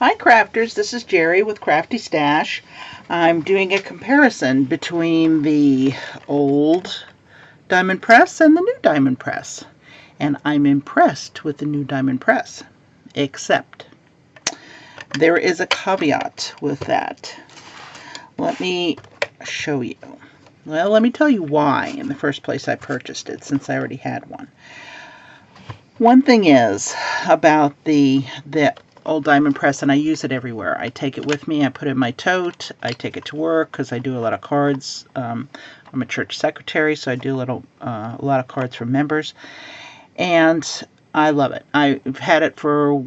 Hi crafters, this is Jerry with Crafty Stash. I'm doing a comparison between the old diamond press and the new diamond press. And I'm impressed with the new diamond press, except there is a caveat with that. Let me show you. Well, let me tell you why in the first place I purchased it, since I already had one. One thing is about the old diamond press, and I use it everywhere. I take it with me, I put it in my tote, I take it to work because I do a lot of cards. I'm a church secretary, so I do a lot of cards for members, and I love it. I've had it for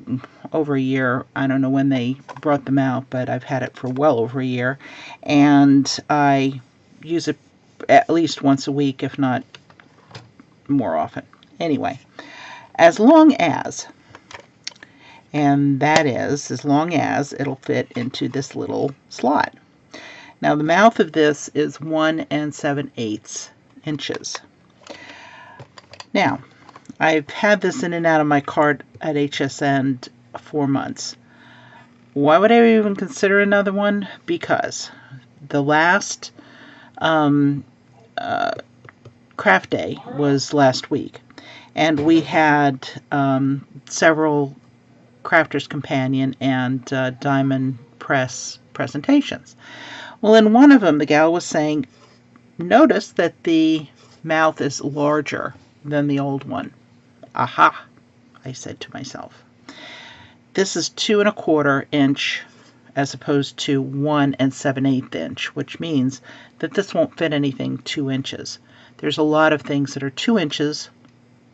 over a year. I don't know when they brought them out, but I've had it for well over a year, and I use it at least once a week, if not more often. Anyway, as long as it'll fit into this little slot. Now the mouth of this is 1 7/8 inches. Now, I've had this in and out of my cart at HSN 4 months. Why would I even consider another one? Because the last craft day was last week, and we had several Crafter's Companion and diamond press presentations. Well, in one of them, the gal was saying, notice that the mouth is larger than the old one. Aha, I said to myself. This is 2 1/4 inch as opposed to 1 7/8 inch, which means that this won't fit anything 2 inches. There's a lot of things that are 2 inches,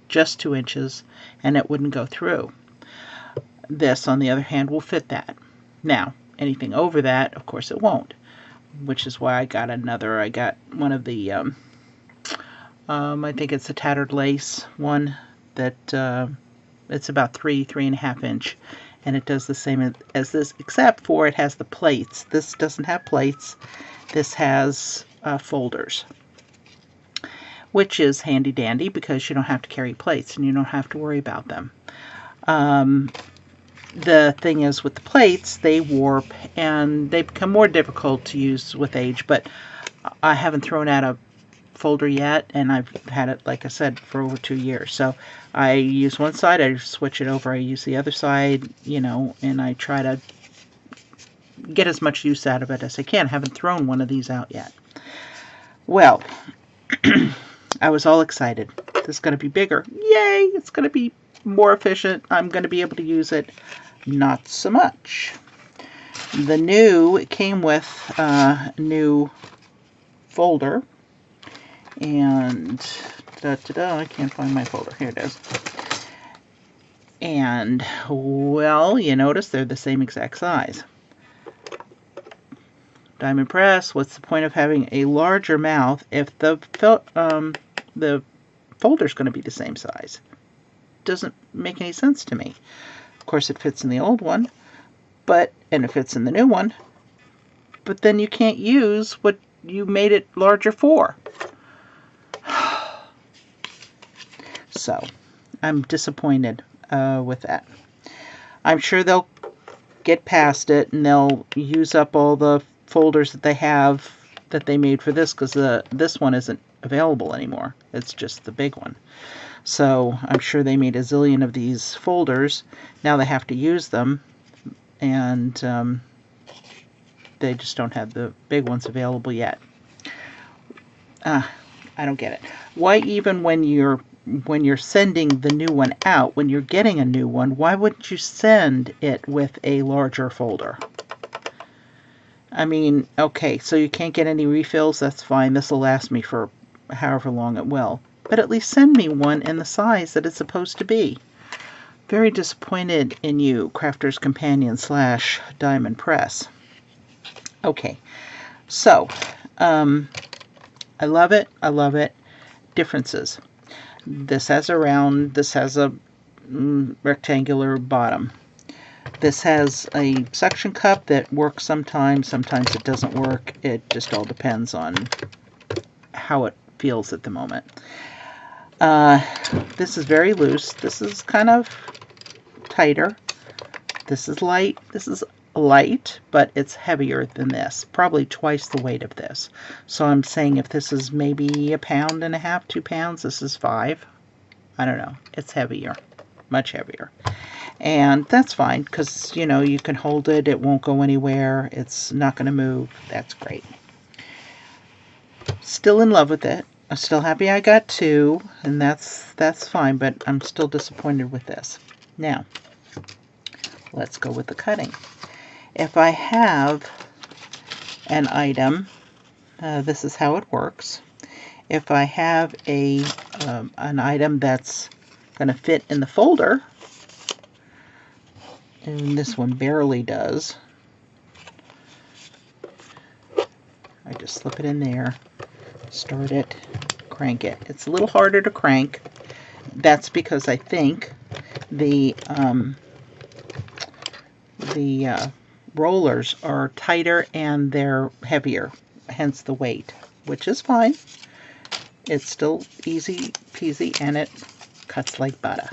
just 2 inches, and it wouldn't go through. This, on the other hand, will fit that. Now, anything over that, of course it won't, which is why I got another. I got one of the, I think it's a tattered lace one that it's about 3.5 inch, and it does the same as this, except for it has the plates. This doesn't have plates. This has folders, which is handy dandy because you don't have to carry plates and you don't have to worry about them. The thing is, with the plates, they warp and they become more difficult to use with age, but I haven't thrown out a folder yet, and I've had it, like I said, for over 2 years. So I use one side, I switch it over, I use the other side, and I try to get as much use out of it as I can. I haven't thrown one of these out yet. Well, I was all excited. This is going to be bigger. Yay! It's going to be more efficient. I'm going to be able to use it. Not so much. It came with a new folder, and I can't find my folder. Here it is. And, well, you notice they're the same exact size. Diamond press, what's the point of having a larger mouth if the folder's going to be the same size? Doesn't make any sense to me. Of course, it fits in the old one, and it fits in the new one, but then you can't use what you made it larger for. So, I'm disappointed with that. I'm sure they'll get past it and they'll use up all the folders that they have that they made for this, because this one isn't available anymore. It's just the big one. So I'm sure they made a zillion of these folders. Now they have to use them, and they just don't have the big ones available yet. I don't get it. Why, even when you're sending the new one out, when you're getting a new one, why wouldn't you send it with a larger folder? I mean, okay, so you can't get any refills, that's fine. This will last me for however long it will. But at least send me one in the size that it's supposed to be. Very disappointed in you, Crafter's Companion / Diamond Press. Okay, so, I love it. Differences. This has a round, this has a rectangular bottom. This has a suction cup that works sometimes it doesn't work. It just all depends on how it feels at the moment. This is very loose. This is kind of tighter. This is light. This is light, but it's heavier than this, probably twice the weight of this. So I'm saying if this is maybe 1.5 pounds, 2 pounds, this is 5. I don't know. It's heavier, much heavier. And that's fine because, you know, you can hold it. It won't go anywhere. It's not going to move. That's great. Still in love with it. I'm still happy I got 2, and that's fine, but I'm still disappointed with this. Now, let's go with the cutting. If I have an item, this is how it works. If I have an item that's going to fit in the folder, and this one barely does, I just slip it in there, start it, crank it. It's a little harder to crank. That's because I think the rollers are tighter and they're heavier, hence the weight, which is fine. It's still easy peasy and it cuts like butter.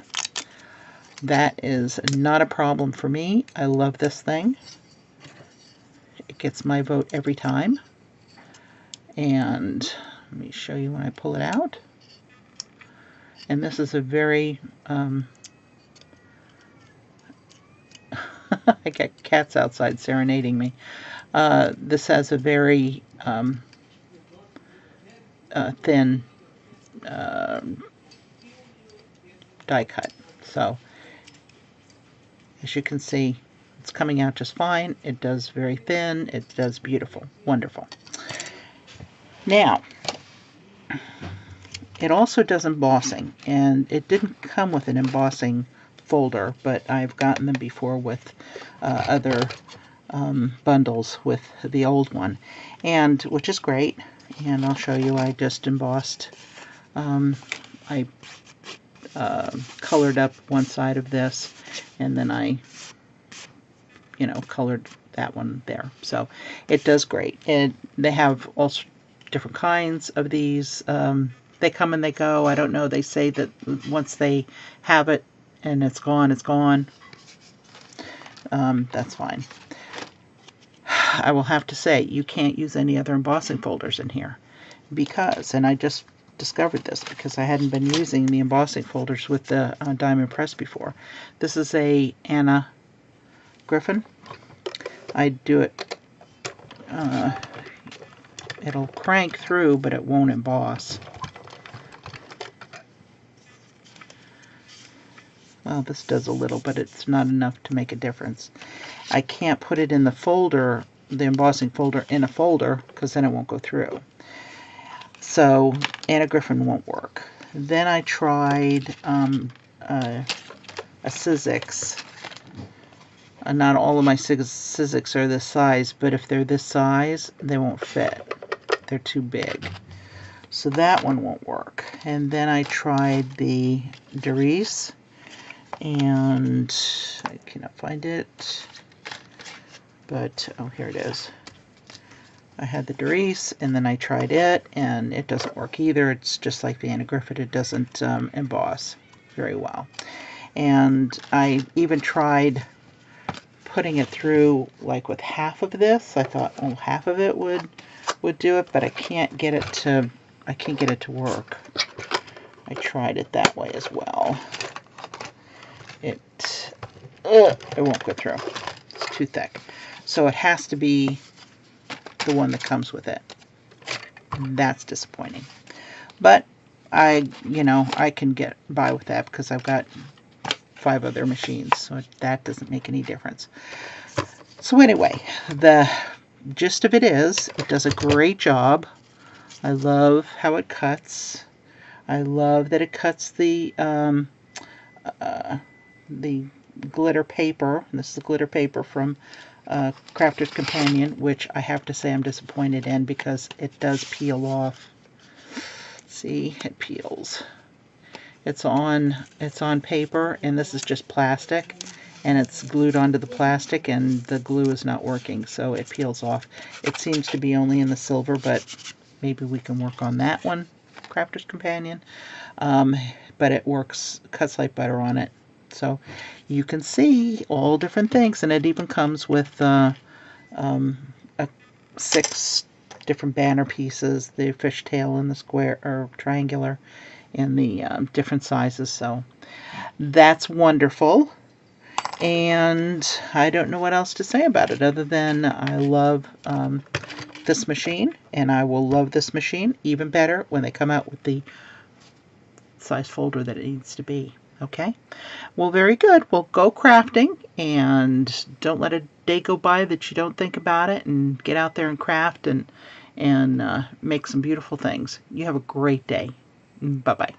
That is not a problem for me. I love this thing. It gets my vote every time. And let me show you when I pull it out. And this is a very I got cats outside serenading me. This has a very thin die cut. So, as you can see, it's coming out just fine. It does very thin. It does beautiful. Wonderful. Now, it also does embossing, and it didn't come with an embossing folder, but I've gotten them before with other bundles with the old one, and which is great. And I'll show you. I just embossed. I colored up one side of this, and then I, you know, colored that one there. So it does great. And they have all different kinds of these. They come and they go. I don't know. They say that once they have it and it's gone, it's gone. That's fine. I will have to say, you can't use any other embossing folders in here because, and I just discovered this because I hadn't been using the embossing folders with the Diamond Press before. This is a Anna Griffin. I do it, it'll crank through, but it won't emboss. Well, this does a little, but it's not enough to make a difference. I can't put it in the folder, the embossing folder, in a folder, because then it won't go through. So Anna Griffin won't work. Then I tried a Sizzix. Not all of my Sizzix are this size, but if they're this size, they won't fit. They're too big. So that one won't work. And then I tried the Doris, and I cannot find it, but oh, here it is. I had the Doris, and then I tried it, and it doesn't work either. It's just like the Anna Griffin. It doesn't emboss very well. And I even tried putting it through like with half of this. I thought, oh, half of it would do it, but I can't get it to work. I tried it that way as well. It won't go through. It's too thick. So it has to be the one that comes with it. That's disappointing. But I can get by with that because I've got 5 other machines, so that doesn't make any difference. So anyway, the gist of it is, it does a great job. I love how it cuts. I love that it cuts the glitter paper. This is the glitter paper from Crafter's Companion, which I have to say I'm disappointed in because it does peel off. See, it peels. It's on paper, and this is just plastic, and it's glued onto the plastic, and the glue is not working, so it peels off. It seems to be only in the silver, but maybe we can work on that one, Crafter's Companion. But it works, cuts like butter on it. So you can see all different things, and it even comes with a 6 different banner pieces, the fishtail and the square or triangular, and the different sizes. So that's wonderful. And I don't know what else to say about it other than I love this machine, and I will love this machine even better when they come out with the size folder that it needs to be. Okay? Well, very good. Well, go crafting, and don't let a day go by that you don't think about it, and get out there and craft and make some beautiful things. You have a great day. Bye-bye.